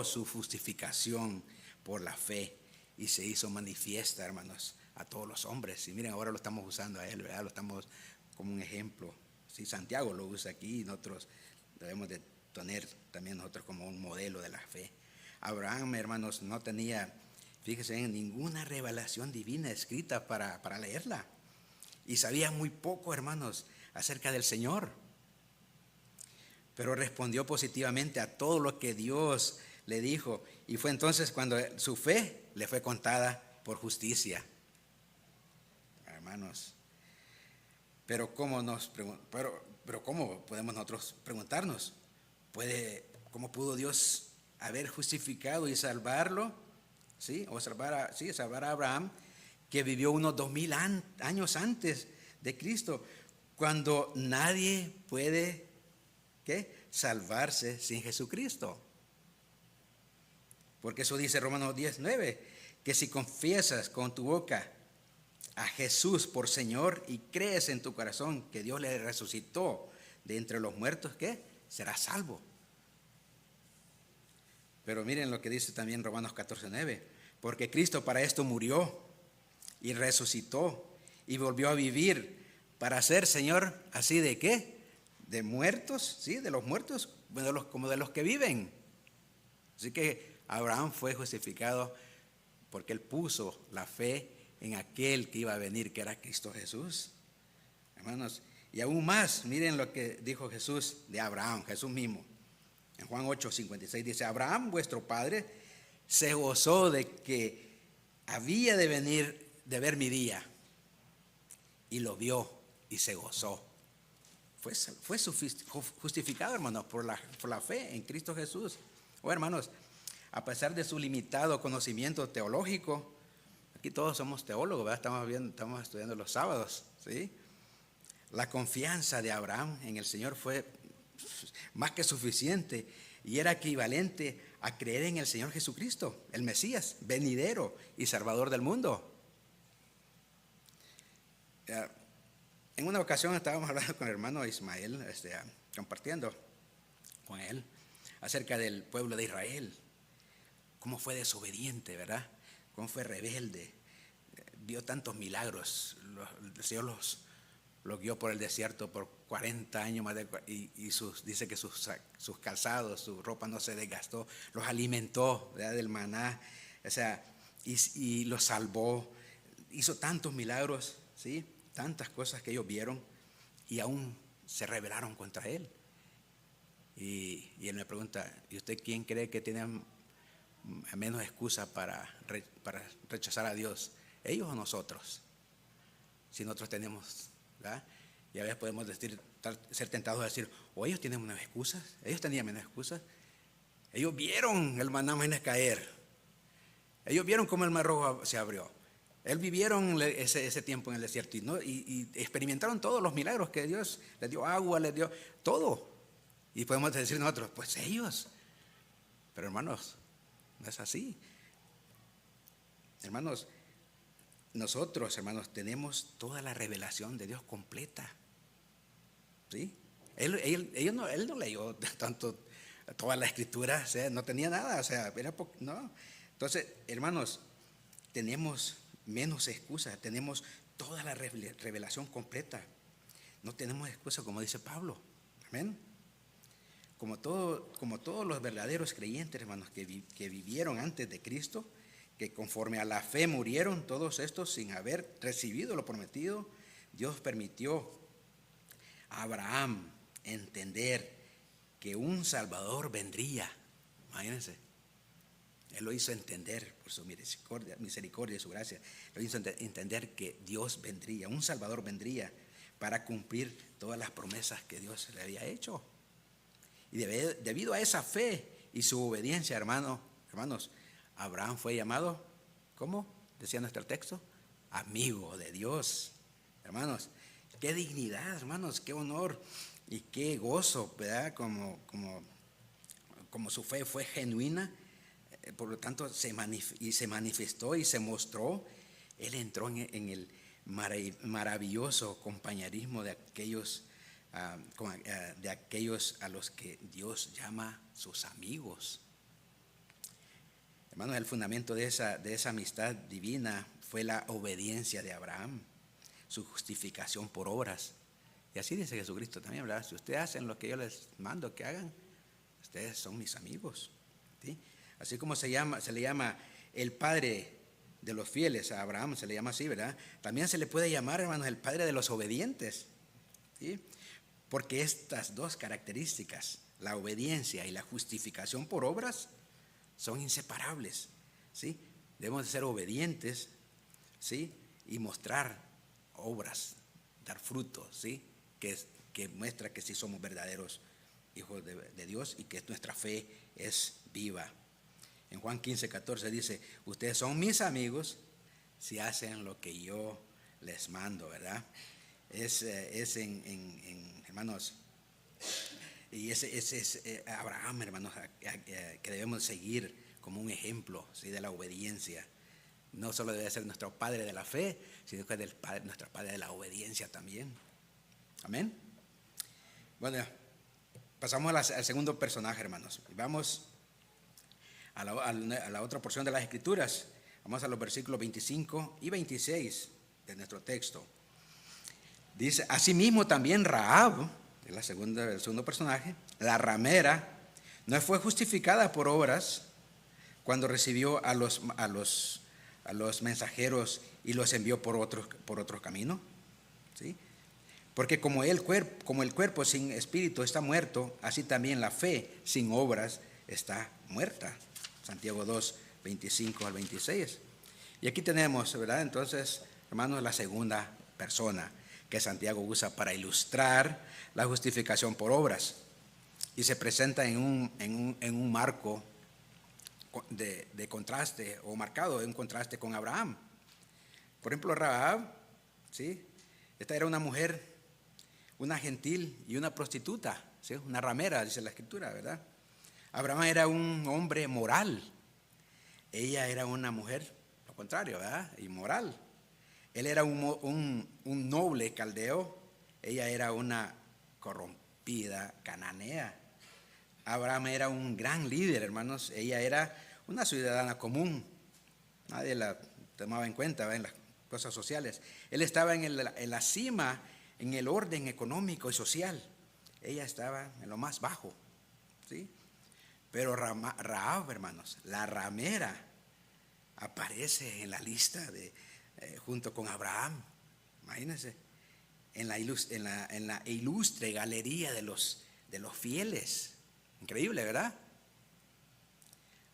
S1: su justificación por la fe y se hizo manifiesta, hermanos, a todos los hombres. Y miren, ahora lo estamos usando a él, ¿verdad? Lo estamos como un ejemplo. Sí, Santiago lo usa aquí y nosotros debemos de tener también nosotros como un modelo de la fe. Abraham, hermanos, no tenía, fíjense, en ninguna revelación divina escrita para leerla. Y sabía muy poco, hermanos, acerca del Señor. Pero respondió positivamente a todo lo que Dios le dijo. Y fue entonces cuando su fe le fue contada por justicia. Hermanos, pero ¿cómo podemos nosotros preguntarnos? ¿Cómo pudo Dios haber justificado y salvarlo? ¿Sí? O salvar a Abraham, que vivió unos 2000 años antes de Cristo, cuando nadie puede, salvarse sin Jesucristo. Porque eso dice Romanos 10:9, que si confiesas con tu boca a Jesús por Señor y crees en tu corazón que Dios le resucitó de entre los muertos, serás salvo. Pero miren lo que dice también Romanos 14:9, porque Cristo para esto murió y resucitó y volvió a vivir para ser Señor, así de ¿qué? De muertos, ¿sí? De los muertos, como de los que viven. Así que Abraham fue justificado porque él puso la fe en aquel que iba a venir, que era Cristo Jesús. Hermanos, y aún más, miren lo que dijo Jesús de Abraham, Jesús mismo. En Juan 8:56 dice, Abraham, vuestro padre, se gozó de que había de venir, de ver mi día, y lo vio y se gozó. Fue justificado, hermanos, por la fe en Cristo Jesús. Hermanos, a pesar de su limitado conocimiento teológico, aquí todos somos teólogos, ¿verdad? Estamos estudiando los sábados, ¿sí? La confianza de Abraham en el Señor fue más que suficiente y era equivalente a creer en el Señor Jesucristo, el Mesías, venidero y Salvador del mundo. En una ocasión estábamos hablando con el hermano Ismael, compartiendo con él acerca del pueblo de Israel, cómo fue desobediente, ¿verdad? Cómo fue rebelde, vio tantos milagros, el Señor los guió por el desierto por 40 años más y dice que sus calzados, su ropa no se desgastó, los alimentó, ¿verdad?, del maná, y los salvó, hizo tantos milagros, ¿sí?, tantas cosas que ellos vieron y aún se rebelaron contra él. Y él me pregunta, ¿y usted quién cree que tiene menos excusa para rechazar a Dios? ¿Ellos o nosotros? Si nosotros tenemos, ¿verdad? Y a veces podemos ser tentados a decir, o ellos tienen menos excusas, ellos tenían menos excusas. Ellos vieron el maná caer. Ellos vieron cómo el mar rojo se abrió. Ellos vivieron ese tiempo en el desierto y experimentaron todos los milagros que Dios les dio, agua, les dio todo. Y podemos decir nosotros, pues ellos. Pero hermanos, no es así. Hermanos, nosotros, hermanos, tenemos toda la revelación de Dios completa. ¿Sí? Él no leyó tanto toda la escritura, no tenía nada, no. Entonces, hermanos, tenemos menos excusas, tenemos toda la revelación completa. No tenemos excusa, como dice Pablo. Amén. Como todos los verdaderos creyentes, hermanos, que vivieron antes de Cristo, que conforme a la fe murieron, todos estos sin haber recibido lo prometido, Dios permitió a Abraham entender que un Salvador vendría. Imagínense. Él lo hizo entender por su misericordia y su gracia. Lo hizo entender que Dios vendría, un Salvador vendría para cumplir todas las promesas que Dios le había hecho. Y debido a esa fe y su obediencia, hermanos, Abraham fue llamado, ¿cómo decía nuestro texto? Amigo de Dios. Hermanos, qué dignidad, hermanos, qué honor y qué gozo, ¿verdad? Como su fe fue genuina, por lo tanto se manifestó y se mostró. Él entró en el maravilloso compañerismo de aquellos a los que Dios llama sus amigos. Hermanos, el fundamento de esa amistad divina fue la obediencia de Abraham, su justificación por obras. Y así dice Jesucristo también, ¿verdad? Si ustedes hacen lo que yo les mando que hagan, ustedes son mis amigos, ¿sí? Así como se le llama el padre de los fieles, a Abraham se le llama así, ¿verdad? También se le puede llamar, hermanos, el padre de los obedientes, ¿sí? Porque estas dos características, la obediencia y la justificación por obras, son inseparables, ¿sí? Debemos de ser obedientes, ¿sí? Y mostrar obras, dar frutos, ¿sí? Que muestra que sí somos verdaderos hijos de Dios y que nuestra fe es viva. En Juan 15:14 dice: ustedes son mis amigos si hacen lo que yo les mando, ¿verdad? Es hermanos, y ese es Abraham, hermanos, que debemos seguir como un ejemplo, ¿sí? De la obediencia. No solo debe ser nuestro padre de la fe, sino que es nuestro padre de la obediencia también. Amén. Bueno, pasamos al segundo personaje, hermanos. Vamos a la otra porción de las Escrituras. Vamos a los versículos 25 y 26 de nuestro texto. Dice: asimismo también Rahab, el segundo personaje, la ramera, no fue justificada por obras cuando recibió a los mensajeros y los envió por otro camino, ¿sí? Porque como el cuerpo sin espíritu está muerto, así también la fe sin obras está muerta. Santiago 2, 25 al 26. Y aquí tenemos, ¿verdad? Entonces, hermanos, la segunda persona que Santiago usa para ilustrar la justificación por obras. Y se presenta en un marco de contraste, o marcado en contraste con Abraham. Por ejemplo, Rahab, ¿sí? Esta era una mujer, una gentil y una prostituta, ¿sí? Una ramera, dice la Escritura, ¿verdad? Abraham era un hombre moral. Ella era una mujer, lo contrario, ¿verdad? Inmoral. Él era un noble caldeo. Ella era una corrompida cananea. Abraham era un gran líder, hermanos. Ella era una ciudadana común. Nadie la tomaba en cuenta, ¿verdad? En las cosas sociales. Él estaba en la cima, en el orden económico y social. Ella estaba en lo más bajo, ¿sí? Pero Rahab, hermanos, la ramera, aparece en la lista junto con Abraham. Imagínense, en la ilustre galería de los fieles. Increíble, ¿verdad?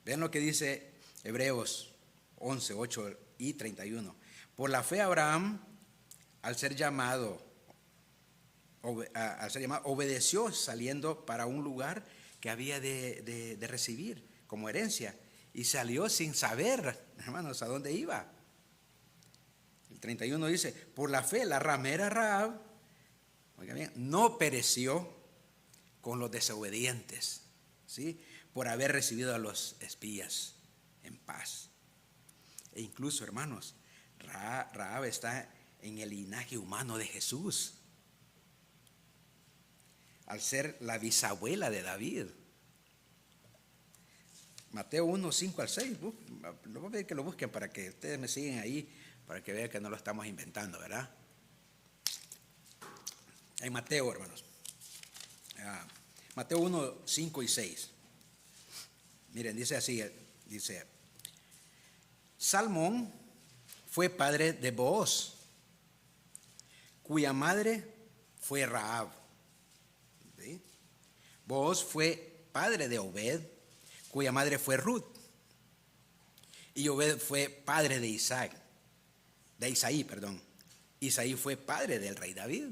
S1: Vean lo que dice Hebreos 11, 8 y 31. Por la fe Abraham, al ser llamado, obedeció saliendo para un lugar que había de recibir como herencia, y salió sin saber, hermanos, a dónde iba. El 31 dice: por la fe la ramera Rahab, oigan bien, no pereció con los desobedientes, ¿sí? Por haber recibido a los espías en paz. E incluso, hermanos, Rahab está en el linaje humano de Jesús, al ser la bisabuela de David. Mateo 1, 5 al 6. Lo voy a pedir que lo busquen para que ustedes me sigan ahí, para que vean que no lo estamos inventando, ¿verdad? En Mateo, hermanos. Mateo 1, 5 y 6. Miren, dice así, dice, Salmón fue padre de Booz, cuya madre fue Rahab. ¿Sí? Booz fue padre de Obed, cuya madre fue Ruth. Y Obed fue padre de Isaí. Isaí fue padre del rey David.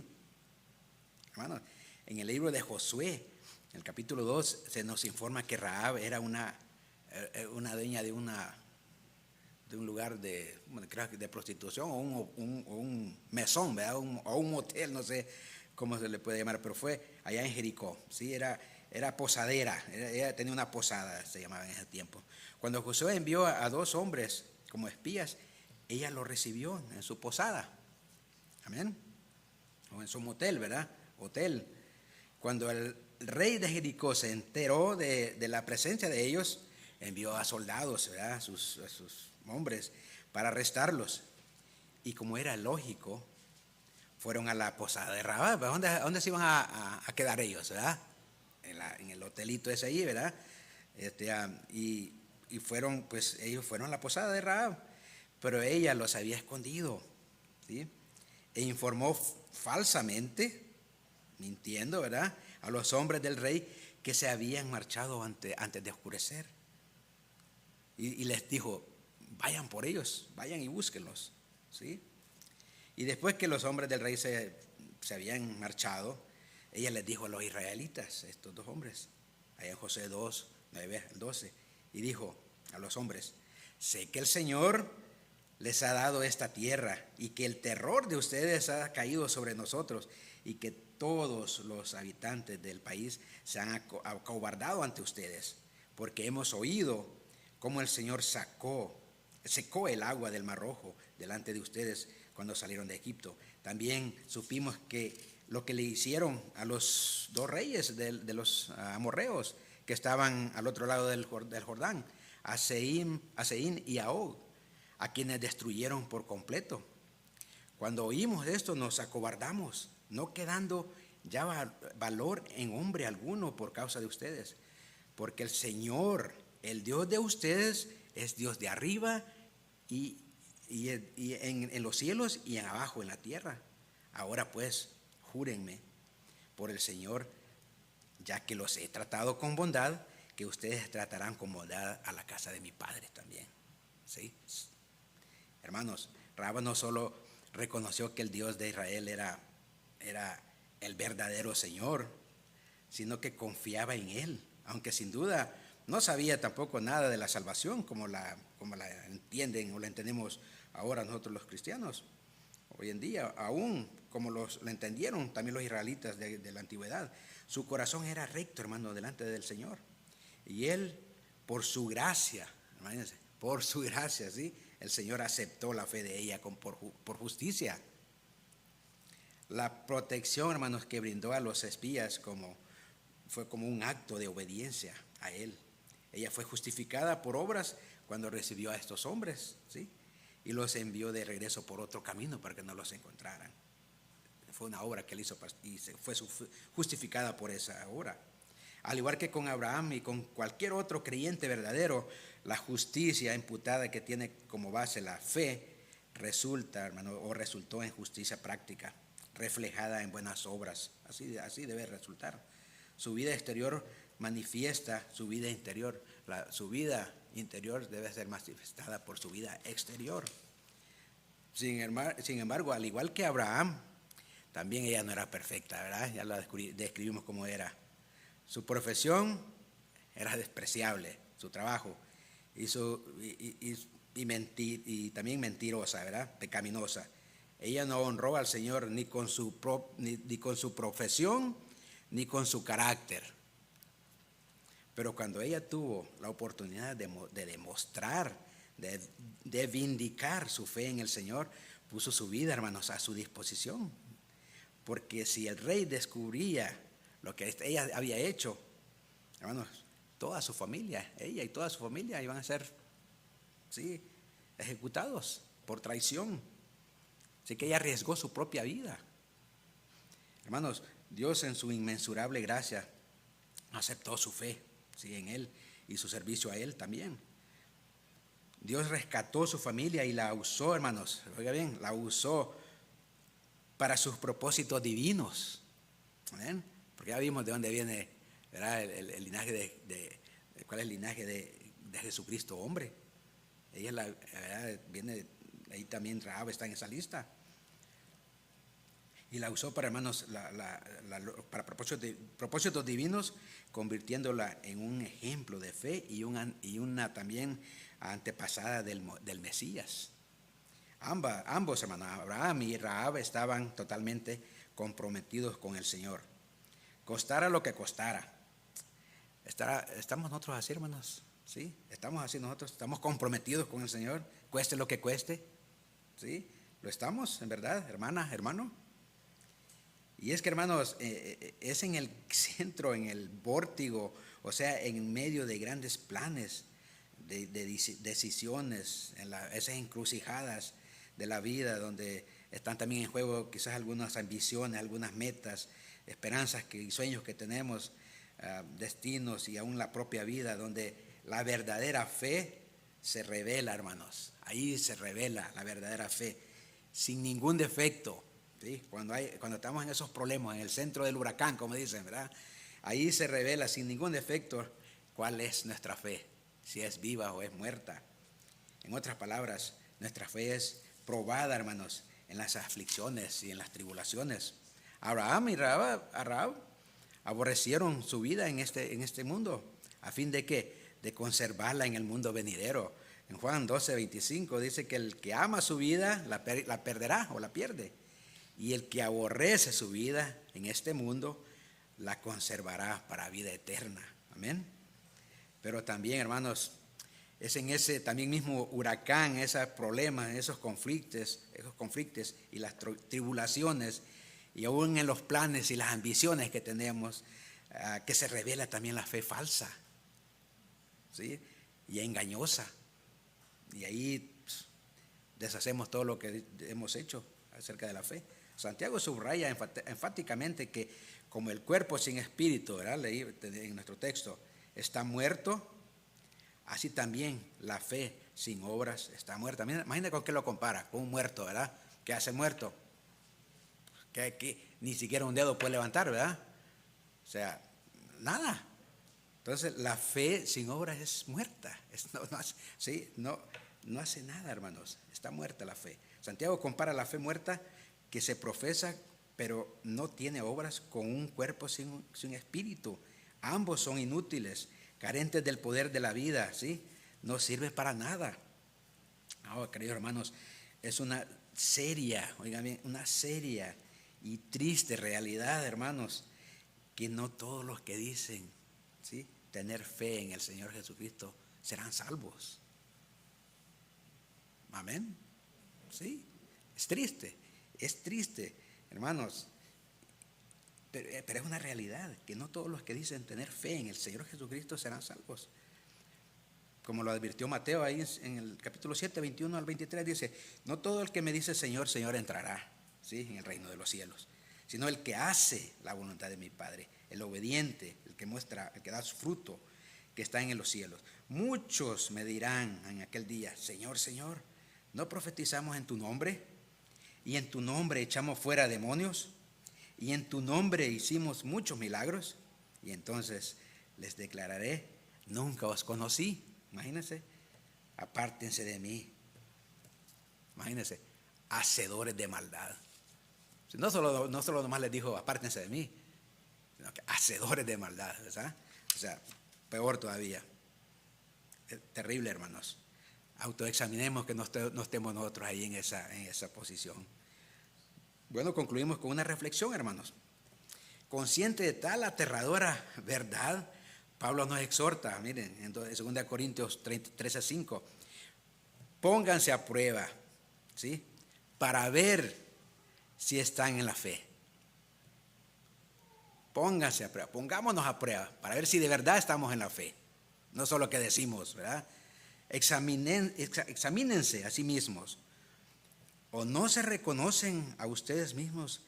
S1: Hermanos, en el libro de Josué, en el capítulo 2, se nos informa que Rahab era una dueña de un lugar de prostitución o un mesón, ¿verdad? O un hotel, no sé cómo se le puede llamar, pero fue allá en Jericó, ¿sí? Era posadera, ella tenía una posada, se llamaba en ese tiempo. Cuando Josué envió a 2 hombres como espías, ella los recibió en su posada, amén, o en su motel, ¿verdad? Hotel. Cuando el rey de Jericó se enteró de la presencia de ellos, envió a soldados, ¿verdad? A sus hombres para arrestarlos. Y como era lógico, fueron a la posada de Rahab. ¿Dónde se iban a quedar ellos, verdad? En el hotelito ese ahí, ¿verdad? Y fueron, pues ellos fueron a la posada de Rahab, pero ella los había escondido, ¿sí? E informó falsamente, mintiendo, ¿verdad?, a los hombres del rey que se habían marchado antes de oscurecer. Y les dijo, vayan por ellos, vayan y búsquenlos, ¿sí? Y después que los hombres del rey se habían marchado, ella les dijo a los israelitas, estos 2 hombres, allá en Josué 2, 9 al 12, y dijo a los hombres, sé que el Señor les ha dado esta tierra y que el terror de ustedes ha caído sobre nosotros y que todos los habitantes del país se han acobardado ante ustedes, porque hemos oído cómo el Señor secó el agua del Mar Rojo delante de ustedes cuando salieron de Egipto. También supimos que lo que le hicieron a los 2 reyes de los amorreos que estaban al otro lado del Jordán, a Sehín y a Og, a quienes destruyeron por completo. Cuando oímos esto nos acobardamos, no quedando ya valor en hombre alguno por causa de ustedes, porque el Señor, el Dios de ustedes, es Dios de arriba y en los cielos y en abajo en la tierra. Ahora pues, júrenme por el Señor, ya que los he tratado con bondad, que ustedes tratarán con bondad a la casa de mi padre también. ¿Sí? Hermanos, Rahab no solo reconoció que el Dios de Israel era el verdadero Señor, sino que confiaba en Él, aunque sin duda no sabía tampoco nada de la salvación como la entienden o la entendemos ahora nosotros los cristianos. Hoy en día, aún como lo entendieron también los israelitas de la antigüedad, su corazón era recto, hermano, delante del Señor. Y Él, por su gracia, imagínense, por su gracia, ¿sí?, el Señor aceptó la fe de ella por justicia. La protección, hermanos, que brindó a los espías fue como un acto de obediencia a Él. Ella fue justificada por obras cuando recibió a estos hombres, ¿sí?, y los envió de regreso por otro camino para que no los encontraran. Fue una obra que Él hizo y fue justificada por esa obra. Al igual que con Abraham y con cualquier otro creyente verdadero, la justicia imputada que tiene como base la fe resulta, hermano, o resultó en justicia práctica, reflejada en buenas obras. Así debe resultar. Su vida exterior manifiesta su vida interior. Su vida interior debe ser manifestada por su vida exterior. Sin embargo, al igual que Abraham, también ella no era perfecta, ¿verdad? Ya la describimos cómo era. Su profesión era despreciable, su trabajo, y también mentirosa, ¿verdad? Pecaminosa. Ella no honró al Señor ni con su profesión ni con su carácter. Pero cuando ella tuvo la oportunidad de demostrar, de vindicar su fe en el Señor, puso su vida, hermanos, a su disposición. Porque si el rey descubría lo que ella había hecho, hermanos, toda su familia, ella y toda su familia iban a ser, sí, ejecutados por traición. Así que ella arriesgó su propia vida. Hermanos, Dios en su inmensurable gracia aceptó su fe, ¿sí?, en Él y su servicio a Él también. Dios rescató su familia y la usó, hermanos, oiga bien, la usó para sus propósitos divinos. ¿Ven? Porque ya vimos de dónde viene, ¿verdad?, el linaje ¿cuál es el linaje de Jesucristo, hombre? Ella viene, ahí también Rahab está en esa lista. Y la usó para, hermanos, para propósitos divinos, convirtiéndola en un ejemplo de fe y una también antepasada del Mesías. Ambos, hermanos, Abraham y Rahab, estaban totalmente comprometidos con el Señor. Costara lo que costara. ¿Estamos nosotros así, hermanos? ¿Sí? ¿Estamos así nosotros? ¿Estamos comprometidos con el Señor? Cueste lo que cueste. ¿Sí? ¿Lo estamos, en verdad, hermana, hermano? Y es que, hermanos, es en el centro, en el vórtigo, o sea, en medio de grandes planes, de decisiones, en esas encrucijadas de la vida, donde están también en juego quizás algunas ambiciones, algunas metas, esperanzas y sueños que tenemos, destinos y aún la propia vida, donde la verdadera fe se revela, hermanos. Ahí se revela la verdadera fe, sin ningún defecto. ¿Sí? Cuando estamos en esos problemas, en el centro del huracán, como dicen, ¿verdad? Ahí se revela sin ningún defecto cuál es nuestra fe, si es viva o es muerta. En otras palabras, nuestra fe es probada, hermanos, en las aflicciones y en las tribulaciones. Abraham y Rahab aborrecieron su vida en este mundo, a fin de ¿qué? De conservarla en el mundo venidero. En Juan 12:25 dice que el que ama su vida la perderá o la pierde. Y el que aborrece su vida en este mundo, la conservará para vida eterna. Amén. Pero también, hermanos, es en ese también mismo huracán, esos problemas, esos conflictos y las tribulaciones, y aún en los planes y las ambiciones que tenemos, que se revela también la fe falsa, ¿sí?, y engañosa. Y ahí deshacemos todo lo que hemos hecho acerca de la fe. Santiago subraya enfáticamente que como el cuerpo sin espíritu, ¿verdad?, leí en nuestro texto, está muerto, así también la fe sin obras está muerta. Imagínate con qué lo compara, con un muerto, ¿verdad? ¿Qué hace el muerto? Que ni siquiera un dedo puede levantar, ¿verdad? O sea, nada. Entonces la fe sin obras es muerta. No hace nada, hermanos. Está muerta la fe. Santiago compara la fe muerta que se profesa pero no tiene obras con un cuerpo sin espíritu. Ambos son inútiles, carentes del poder de la vida, ¿sí? No sirve para nada. Ahora, queridos hermanos, es una seria, oigan bien, una seria y triste realidad, hermanos, que no todos los que dicen, ¿sí?, tener fe en el Señor Jesucristo serán salvos. Amén. Sí, es triste, hermanos, pero es una realidad que no todos los que dicen tener fe en el Señor Jesucristo serán salvos. Como lo advirtió Mateo ahí en el capítulo 7, 21 al 23, dice: no todo el que me dice Señor, Señor entrará, ¿sí?, en el reino de los cielos, sino el que hace la voluntad de mi Padre, el obediente, el que da su fruto, que está en los cielos. Muchos me dirán en aquel día: Señor, Señor, ¿no profetizamos en tu nombre? Y en tu nombre echamos fuera demonios, y en tu nombre hicimos muchos milagros. Y entonces les declararé: nunca os conocí. Imagínense, apártense de mí. Imagínense, hacedores de maldad. No solo nomás les dijo apártense de mí, sino que hacedores de maldad, ¿verdad? O sea, peor todavía. Es terrible, hermanos. Autoexaminemos que no estemos nosotros ahí en esa posición. Bueno, concluimos con una reflexión, hermanos. Consciente de tal aterradora verdad, Pablo nos exhorta, miren, en 2 Corintios 13:5, pónganse a prueba, ¿sí?, para ver si están en la fe. Pónganse a prueba, pongámonos a prueba para ver si de verdad estamos en la fe, no solo que decimos, ¿verdad? Examínense a sí mismos ¿O no se reconocen a ustedes mismos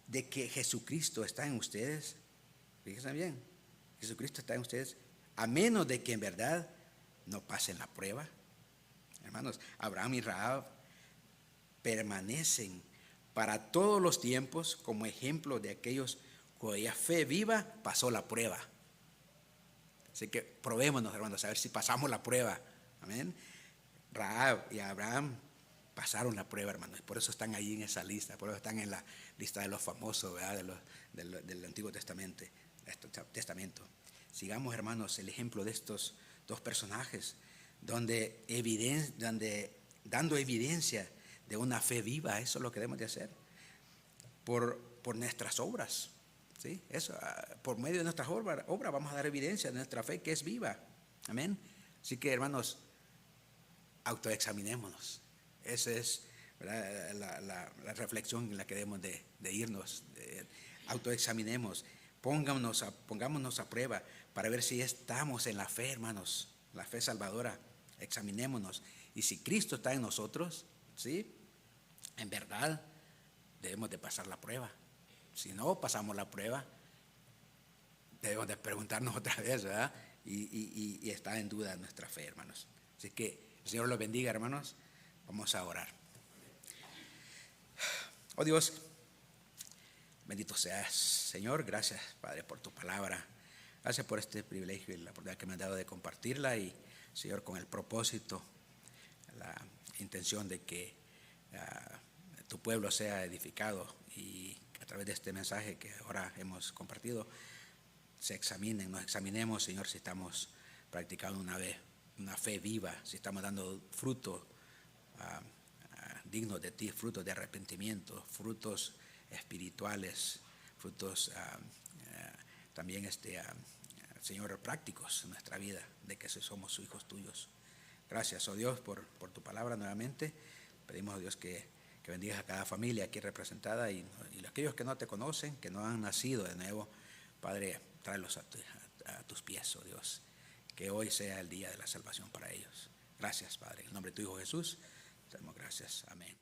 S1: de que Jesucristo está en ustedes? Fíjense bien, Jesucristo está en ustedes, a menos de que en verdad no pasen la prueba. Hermanos, Abraham y Rahab permanecen para todos los tiempos como ejemplo de aquellos cuya fe viva pasó la prueba. Así que probémonos, hermanos, a ver si pasamos la prueba. Amén. Rahab y Abraham pasaron la prueba, hermanos, y por eso están ahí en esa lista, por eso están en la lista de los famosos, ¿verdad? Del Antiguo Testamento. Sigamos, hermanos, el ejemplo de estos dos personajes, dando evidencia de una fe viva. Eso es lo que debemos de hacer por nuestras obras, ¿sí? Eso, por medio de nuestras obras vamos a dar evidencia de nuestra fe que es viva. Amén. Así que, hermanos, autoexaminémonos. Esa es, ¿verdad?, la reflexión en la que debemos de irnos. Autoexaminemos, pongámonos a prueba para ver si estamos en la fe, hermanos, la fe salvadora. Examinémonos, y si Cristo está en nosotros, ¿sí?, en verdad debemos de pasar la prueba. Si no pasamos la prueba, debemos de preguntarnos otra vez, ¿verdad? Y está en duda nuestra fe, hermanos. Así que el Señor los bendiga, hermanos. Vamos a orar. Oh Dios, bendito seas, Señor. Gracias, Padre, por tu palabra. Gracias por este privilegio y la oportunidad que me has dado de compartirla, y, Señor, con el propósito, la intención de que tu pueblo sea edificado, y a través de este mensaje que ahora hemos compartido, nos examinemos, Señor, si estamos practicando una fe viva, si estamos dando fruto dignos de ti, frutos de arrepentimiento, frutos espirituales, frutos también, Señor, prácticos en nuestra vida, de que somos hijos tuyos. Gracias, oh Dios, por tu palabra nuevamente. Pedimos, a Dios, que bendigas a cada familia aquí representada, y aquellos que no te conocen, que no han nacido de nuevo, Padre, tráelos a tus pies, oh Dios. Que hoy sea el día de la salvación para ellos. Gracias, Padre. En el nombre de tu Hijo Jesús, te damos gracias. Amén.